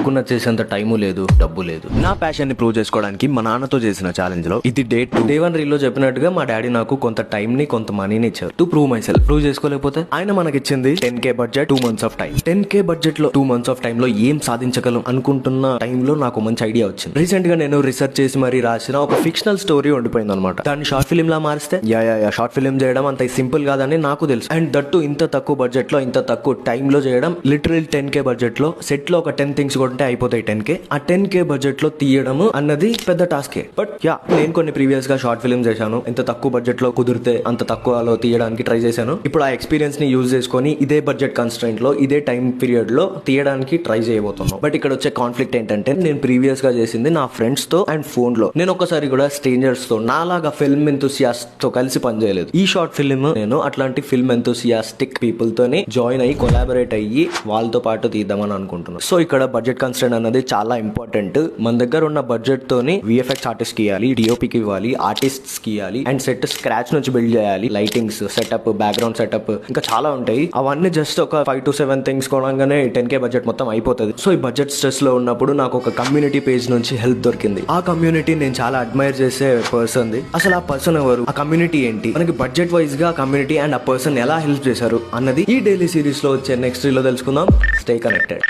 అనుకున్న చేసేంత టైము లేదు, డబ్బు లేదు. నా ప్యాషన్ ని ప్రూవ్ చేసుకోవడానికి మా నాన్నతో చేసిన ఛాలెంజ్ లో ఇది డే 2. డే 1 రీల్ లో చెప్పినట్టుగా మా డాడీ నాకు కొంత టైం ని కొంత మనీని ఇచ్చారు to prove myself. Prove చేసుకోలేకపోతే ఆయన మనకిచ్చింది 10K budget, 2 months of time. 10K budget లో 2 months ఆఫ్ టైం లో ఏం సాధించగలం అనుకుంటున్న టైంలో నాకు మంచి ఐడియా వచ్చింది. రీసెంట్ గా నేను రీసెర్చ్ చేసి మరీ రాసిన ఒక ఫిక్షనల్ స్టోరీ ఉండిపోయింది అనమాట. దాన్ని షార్ట్ ఫిల్మ్ లా మారిస్తే షార్ట్ ఫిల్మ్ చేయడం అంత సింపుల్ కాదని నాకు తెలుసు. అండ్ దట్టు ఇంత తక్కువ బడ్జెట్ లో ఇంత తక్కువ టైం లో చేయడం, లిటరల్ 10K బడ్జెట్ లో సెట్ లో ఒక 10 things కొంటే అయిపోతాయి 10K. ఆ 10K బడ్జెట్ లో తీయడం అన్నది పెద్ద టాస్కే. బట్ నేను కొన్ని ప్రీవియస్ గా షార్ట్ ఫిల్మ్ చేశాను. ఇంత తక్కువ బడ్జెట్ లో కుదిరితే అంత తక్కువలో తీయడానికి ట్రై చేశాను. ఇప్పుడు ఆ ఎక్స్పీరియన్స్ ని యూజ్ చేసుకొని ఇదే బడ్జెట్ కన్స్ట్రెంట్ లో ఇదే టైం పీరియడ్ లో తీయడానికి ట్రై చేయబోతున్నాను. బట్ ఇక్కడ వచ్చే కాన్ఫ్లిక్ట్ ఏంటంటే నేను ప్రీవియస్ గా చేసింది నా ఫ్రెండ్స్ తో అండ్ ఫోన్ లో. నేను ఒకసారి కూడా స్ట్రేంజర్స్ తో నాలాగా ఫిల్మ్ ఎంతూసియాస్ట్ తో కలిసి పనిచేయలేదు. ఈ షార్ట్ ఫిల్మ్ నేను అట్లాంటి ఫిల్మ్ ఎంతూసియాస్టిక్ పీపుల్ తోని జాయిన్ అయ్యి కొలాబరేట్ అయ్యి వాళ్ళతో పాటు తీద్దామని అనుకుంటున్నాను. సో ఇక్కడ బడ్జెట్ కన్స్ట్రెంట్ అనేది చాలా ఇంపార్టెంట్. మన దగ్గర ఉన్న బడ్జెట్ తోని విఎఫ్ఎక్స్ ఆర్టిస్ట్ కి ఇవ్వాలి, డిఓపి కి ఇవ్వాలి, ఆర్టిస్ట్స్ కి ఇవ్వాలి, అండ్ సెట్ స్క్రాచ్ నుంచి బిల్డ్ చేయాలి. లైటింగ్స్ సెటప్, బ్యాక్గ్రౌండ్ సెటప్, ఇంకా చాలా ఉంటాయి. అవన్నీ జస్ట్ ఒక 5 to 7 things కొనగానే 10K బడ్జెట్ మొత్తం అయిపోతుంది. సో ఈ బడ్జెట్ స్ట్రెస్ లో ఉన్నప్పుడు నాకు ఒక కమ్యూనిటీ పేజ్ నుంచి హెల్ప్ దొరికింది. ఆ కమ్యూనిటీ నేను చాలా అడ్మైర్ చేసే పర్సన్ ది. అసలు ఆ పర్సన్ ఎవరు, ఆ కమ్యూనిటీ ఏంటి, మనకి బడ్జెట్ వైజ్ గా కమ్యూనిటీ అండ్ ఆ పర్సన్ ఎలా హెల్ప్ చేశారు అన్నది ఈ డైలీ సిరీస్ లో వచ్చే నెక్స్ట్ రీల్ లో తెలుసుకుందాం. Stay connected.